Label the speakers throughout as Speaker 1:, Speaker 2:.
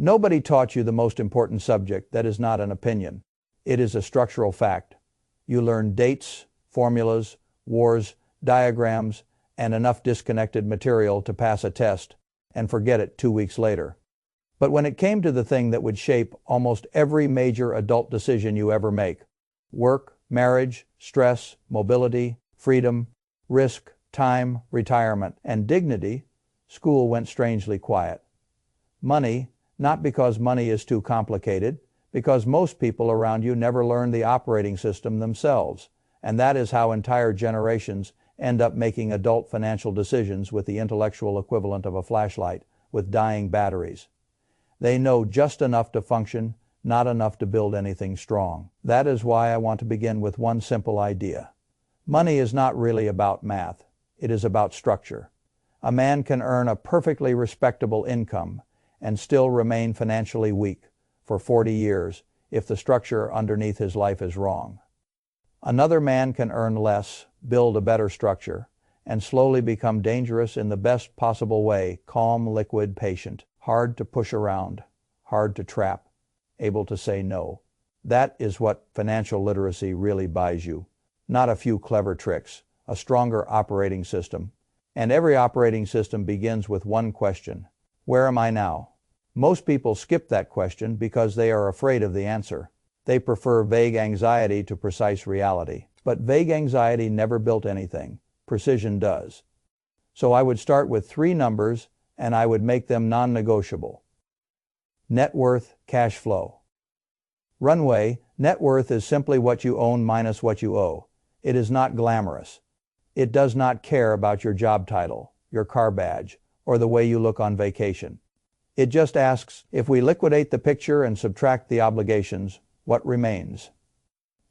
Speaker 1: Nobody taught you the most important subject that is not an opinion. It is a structural fact. You learn dates, formulas, wars, diagrams, and enough disconnected material to pass a test and forget it 2 weeks later. But when it came to the thing that would shape almost every major adult decision you ever make, work, marriage, stress, mobility, freedom, risk, time, retirement, and dignity, school went strangely quiet. Money, not because money is too complicated, because most people around you never learned the operating system themselves, and that is how entire generations end up making adult financial decisions with the intellectual equivalent of a flashlight with dying batteries. They know just enough to function, not enough to build anything strong. That is why I want to begin with one simple idea. Money is not really about math. It is about structure. A man can earn a perfectly respectable income and still remain financially weak for 40 years if the structure underneath his life is wrong. Another man can earn less, build a better structure, and slowly become dangerous in the best possible way, calm, liquid, patient, hard to push around, hard to trap, able to say no. That is what financial literacy really buys you. Not a few clever tricks, a stronger operating system. And every operating system begins with one question: where am I now? Most people skip that question because they are afraid of the answer. They prefer vague anxiety to precise reality. But vague anxiety never built anything. Precision does. So I would start with 3 numbers and I would make them non-negotiable. Net worth, cash flow. Runway, net worth is simply what you own minus what you owe. It is not glamorous. It does not care about your job title, your car badge, or the way you look on vacation. It just asks, if we liquidate the picture and subtract the obligations, what remains?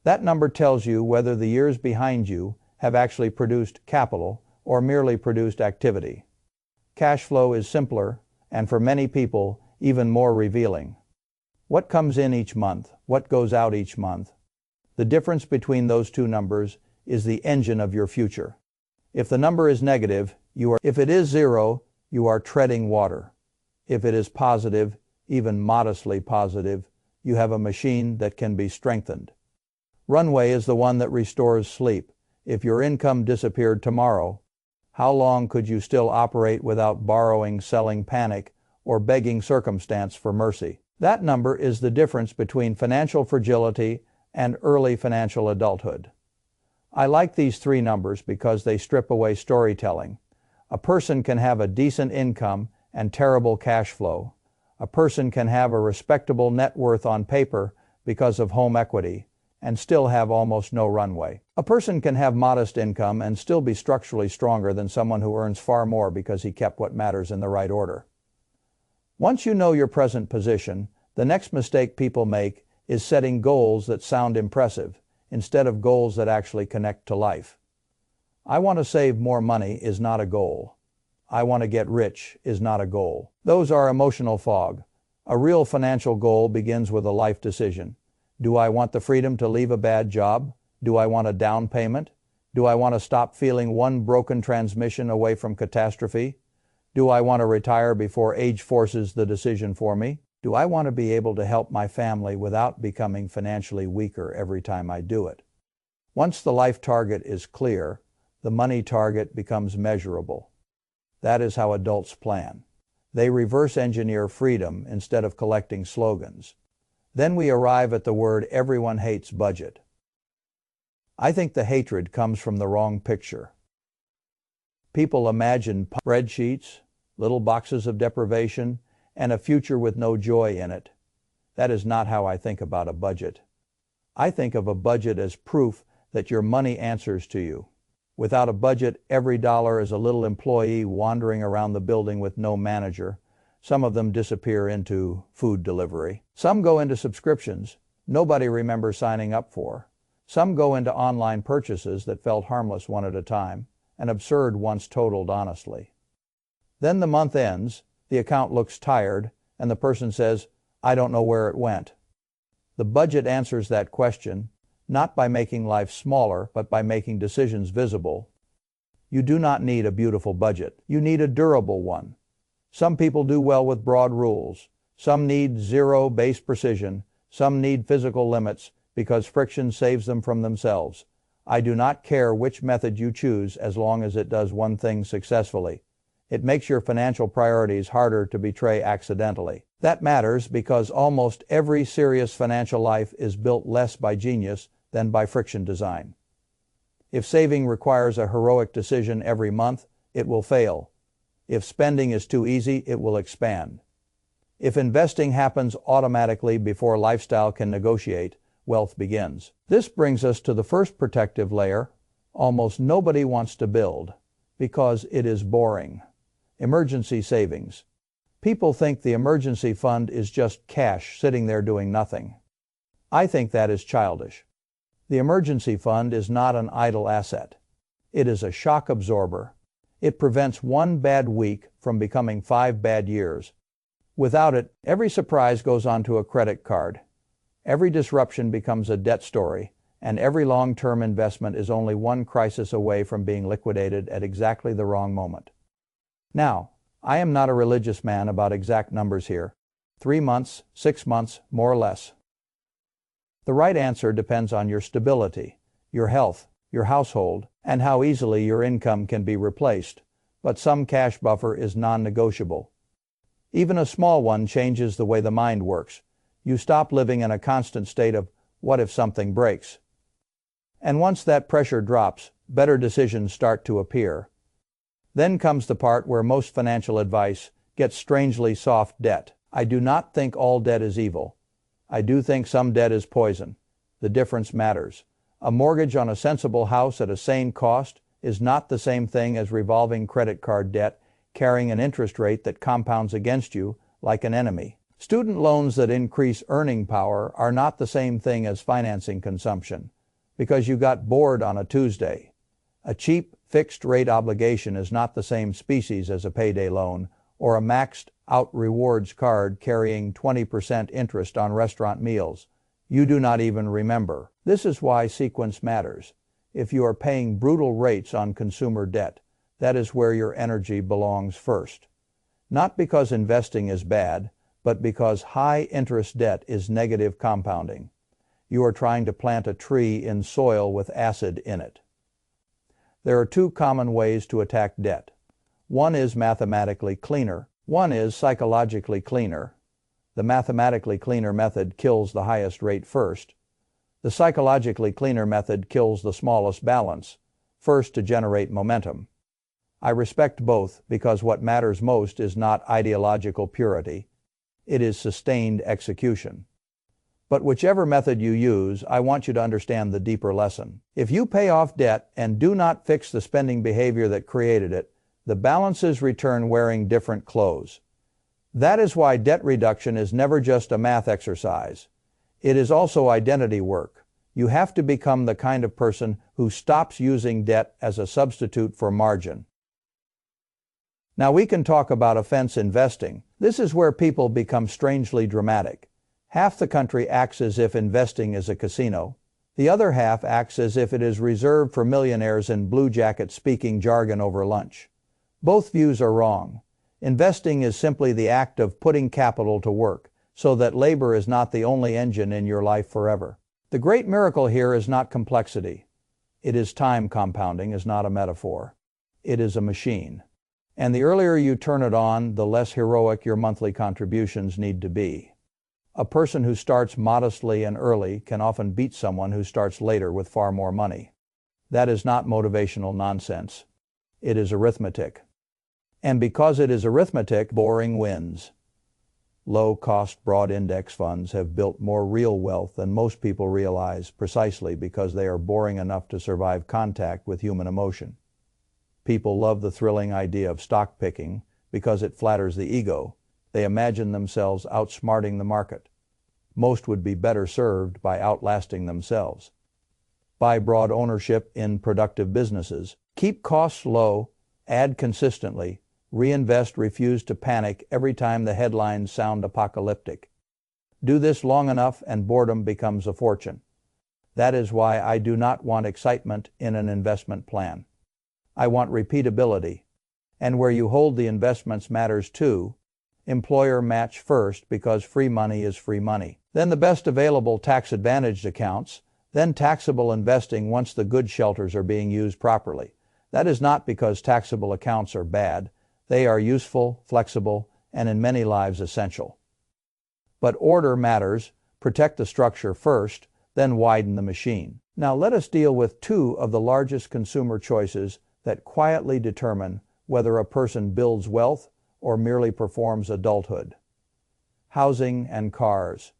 Speaker 1: That number tells you whether the years behind you have actually produced capital or merely produced activity. Cash flow is simpler, and for many people, even more revealing. What comes in each month? What goes out each month? The difference between those 2 numbers is the engine of your future. If the number is negative, if it is 0, you are treading water. If it is positive, even modestly positive, you have a machine that can be strengthened. Runway is the one that restores sleep. If your income disappeared tomorrow, how long could you still operate without borrowing, selling panic, or begging circumstance for mercy? That number is the difference between financial fragility and early financial adulthood. I like these 3 numbers because they strip away storytelling. A person can have a decent income and terrible cash flow. A person can have a respectable net worth on paper because of home equity and still have almost no runway. A person can have modest income and still be structurally stronger than someone who earns far more because he kept what matters in the right order. Once you know your present position, the next mistake people make is setting goals that sound impressive instead of goals that actually connect to life. I want to save more money is not a goal. I want to get rich is not a goal. Those are emotional fog. A real financial goal begins with a life decision. Do I want the freedom to leave a bad job? Do I want a down payment? Do I want to stop feeling one broken transmission away from catastrophe? Do I want to retire before age forces the decision for me? Do I want to be able to help my family without becoming financially weaker every time I do it? Once the life target is clear, the money target becomes measurable. That is how adults plan. They reverse engineer freedom instead of collecting slogans. Then we arrive at the word everyone hates budget. I think the hatred comes from the wrong picture. People imagine spreadsheets, little boxes of deprivation, and a future with no joy in it. That is not how I think about a budget. I think of a budget as proof that your money answers to you. Without a budget, every dollar is a little employee wandering around the building with no manager. Some of them disappear into food delivery. Some go into subscriptions nobody remembers signing up for. Some go into online purchases that felt harmless one at a time, and absurd once totaled honestly. Then the month ends, the account looks tired, and the person says, "I don't know where it went." The budget answers that question, not by making life smaller, but by making decisions visible. You do not need a beautiful budget. You need a durable one. Some people do well with broad rules. Some need zero-base precision. Some need physical limits because friction saves them from themselves. I do not care which method you choose as long as it does one thing successfully. It makes your financial priorities harder to betray accidentally. That matters because almost every serious financial life is built less by genius than by friction design. If saving requires a heroic decision every month, it will fail. If spending is too easy, it will expand. If investing happens automatically before lifestyle can negotiate, wealth begins. This brings us to the first protective layer. Almost nobody wants to build because it is boring. Emergency savings. People think the emergency fund is just cash sitting there doing nothing. I think that is childish. The emergency fund is not an idle asset. It is a shock absorber. It prevents one bad week from becoming 5 bad years. Without it, every surprise goes onto a credit card. Every disruption becomes a debt story, and every long-term investment is only one crisis away from being liquidated at exactly the wrong moment. Now, I am not a religious man about exact numbers here. 3 months, 6 months, more or less. The right answer depends on your stability, your health, your household, and how easily your income can be replaced. But some cash buffer is non-negotiable. Even a small one changes the way the mind works. You stop living in a constant state of, what if something breaks? And once that pressure drops, better decisions start to appear. Then comes the part where most financial advice gets strangely soft debt. I do not think all debt is evil. I do think some debt is poison. The difference matters. A mortgage on a sensible house at a sane cost is not the same thing as revolving credit card debt carrying an interest rate that compounds against you like an enemy. Student loans that increase earning power are not the same thing as financing consumption because you got bored on a Tuesday. A cheap, fixed-rate obligation is not the same species as a payday loan or a maxed-out rewards card carrying 20% interest on restaurant meals. You do not even remember. This is why sequence matters. If you are paying brutal rates on consumer debt, that is where your energy belongs first. Not because investing is bad, but because high-interest debt is negative compounding. You are trying to plant a tree in soil with acid in it. There are 2 common ways to attack debt. One is mathematically cleaner. One is psychologically cleaner. The mathematically cleaner method kills the highest rate first. The psychologically cleaner method kills the smallest balance, first to generate momentum. I respect both because what matters most is not ideological purity. It is sustained execution. But whichever method you use, I want you to understand the deeper lesson. If you pay off debt and do not fix the spending behavior that created it, the balances return wearing different clothes. That is why debt reduction is never just a math exercise. It is also identity work. You have to become the kind of person who stops using debt as a substitute for margin. Now we can talk about offense investing. This is where people become strangely dramatic. Half the country acts as if investing is a casino. The other half acts as if it is reserved for millionaires in blue jackets speaking jargon over lunch. Both views are wrong. Investing is simply the act of putting capital to work, so that labor is not the only engine in your life forever. The great miracle here is not complexity. It is time. Compounding is not a metaphor. It is a machine. And the earlier you turn it on, the less heroic your monthly contributions need to be. A person who starts modestly and early can often beat someone who starts later with far more money. That is not motivational nonsense. It is arithmetic. And because it is arithmetic, boring wins. Low-cost broad index funds have built more real wealth than most people realize precisely because they are boring enough to survive contact with human emotion. People love the thrilling idea of stock picking because it flatters the ego. They imagine themselves outsmarting the market. Most would be better served by outlasting themselves. Buy broad ownership in productive businesses. Keep costs low, add consistently, reinvest, refuse to panic every time the headlines sound apocalyptic. Do this long enough and boredom becomes a fortune. That is why I do not want excitement in an investment plan. I want repeatability. And where you hold the investments matters too. Employer match first because free money is free money. Then the best available tax-advantaged accounts. Then taxable investing once the good shelters are being used properly. That is not because taxable accounts are bad. They are useful, flexible, and in many lives essential. But order matters. Protect the structure first, then widen the machine. Now let us deal with two of the largest consumer choices that quietly determine whether a person builds wealth or merely performs adulthood. Housing and cars.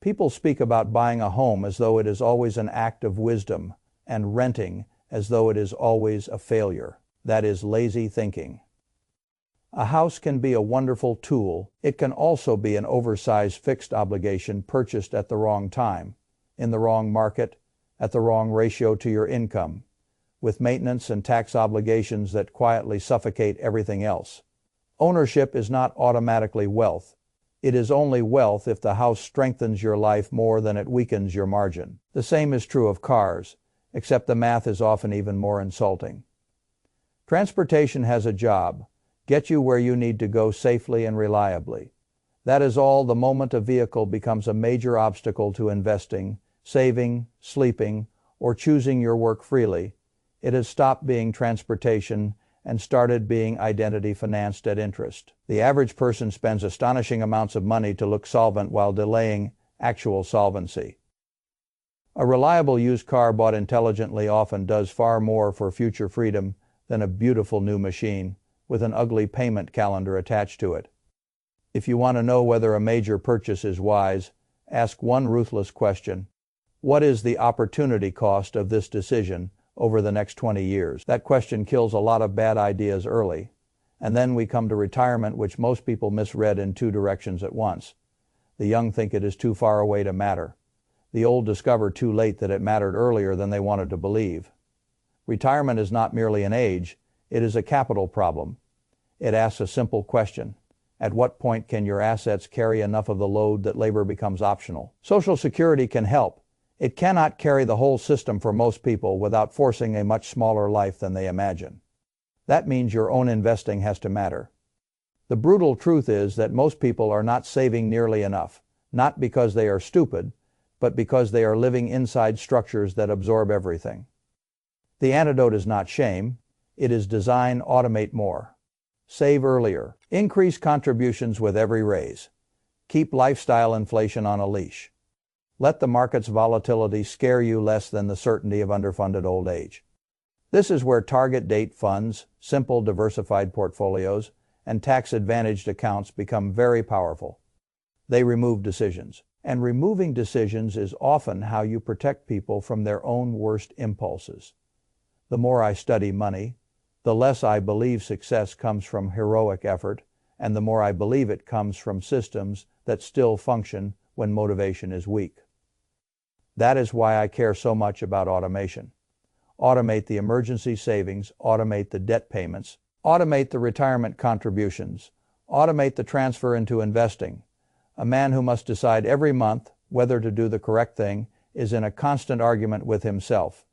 Speaker 1: People speak about buying a home as though it is always an act of wisdom, and renting as though it is always a failure. That is lazy thinking. A house can be a wonderful tool. It can also be an oversized fixed obligation purchased at the wrong time, in the wrong market, at the wrong ratio to your income, with maintenance and tax obligations that quietly suffocate everything else. Ownership is not automatically wealth. It is only wealth if the house strengthens your life more than it weakens your margin. The same is true of cars, except the math is often even more insulting. Transportation has a job: get you where you need to go safely and reliably. That is all the moment a vehicle becomes a major obstacle to investing, saving, sleeping, or choosing your work freely. It has stopped being transportation and started being identity financed at interest. The average person spends astonishing amounts of money to look solvent while delaying actual solvency. A reliable used car bought intelligently often does far more for future freedom than a beautiful new machine with an ugly payment calendar attached to it. If you want to know whether a major purchase is wise, ask one ruthless question: what is the opportunity cost of this decision over the next 20 years? That question kills a lot of bad ideas early, and then we come to retirement, which most people misread in two directions at once. The young think it is too far away to matter. The old discover too late that it mattered earlier than they wanted to believe. Retirement is not merely an age, it is a capital problem. It asks a simple question: at what point can your assets carry enough of the load that labor becomes optional? Social Security can help. It cannot carry the whole system for most people without forcing a much smaller life than they imagine. That means your own investing has to matter. The brutal truth is that most people are not saving nearly enough, not because they are stupid, but because they are living inside structures that absorb everything. The antidote is not shame. It is design: automate more. Save earlier. Increase contributions with every raise. Keep lifestyle inflation on a leash. Let the market's volatility scare you less than the certainty of underfunded old age. This is where target date funds, simple diversified portfolios, and tax-advantaged accounts become very powerful. They remove decisions. And removing decisions is often how you protect people from their own worst impulses. The more I study money, the less I believe success comes from heroic effort, and the more I believe it comes from systems that still function when motivation is weak. That is why I care so much about automation. Automate the emergency savings, automate the debt payments, automate the retirement contributions, automate the transfer into investing. A man who must decide every month whether to do the correct thing is in a constant argument with himself.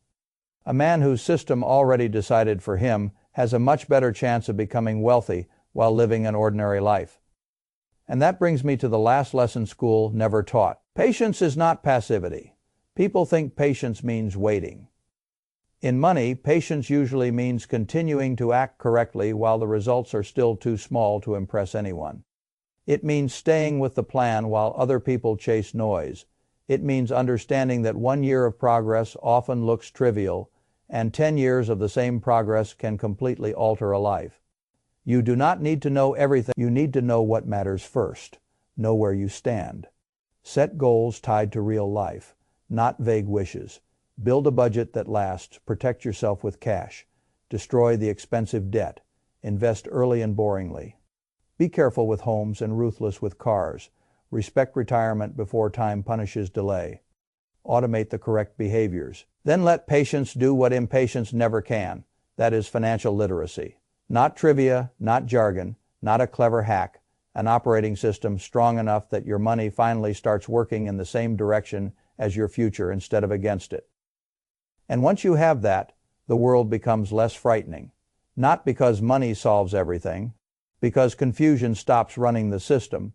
Speaker 1: A man whose system already decided for him has a much better chance of becoming wealthy while living an ordinary life. And that brings me to the last lesson school never taught. Patience is not passivity. People think patience means waiting. In money, patience usually means continuing to act correctly while the results are still too small to impress anyone. It means staying with the plan while other people chase noise. It means understanding that 1 year of progress often looks trivial, and 10 years of the same progress can completely alter a life. You do not need to know everything. You need to know what matters first. Know where you stand. Set goals tied to real life, not vague wishes. Build a budget that lasts. Protect yourself with cash. Destroy the expensive debt. Invest early and boringly. Be careful with homes and ruthless with cars. Respect retirement before time punishes delay. Automate the correct behaviors. Then let patience do what impatience never can. That is financial literacy. Not trivia, not jargon, not a clever hack. An operating system strong enough that your money finally starts working in the same direction as your future instead of against it. And once you have that, the world becomes less frightening. Not because money solves everything, because confusion stops running the system.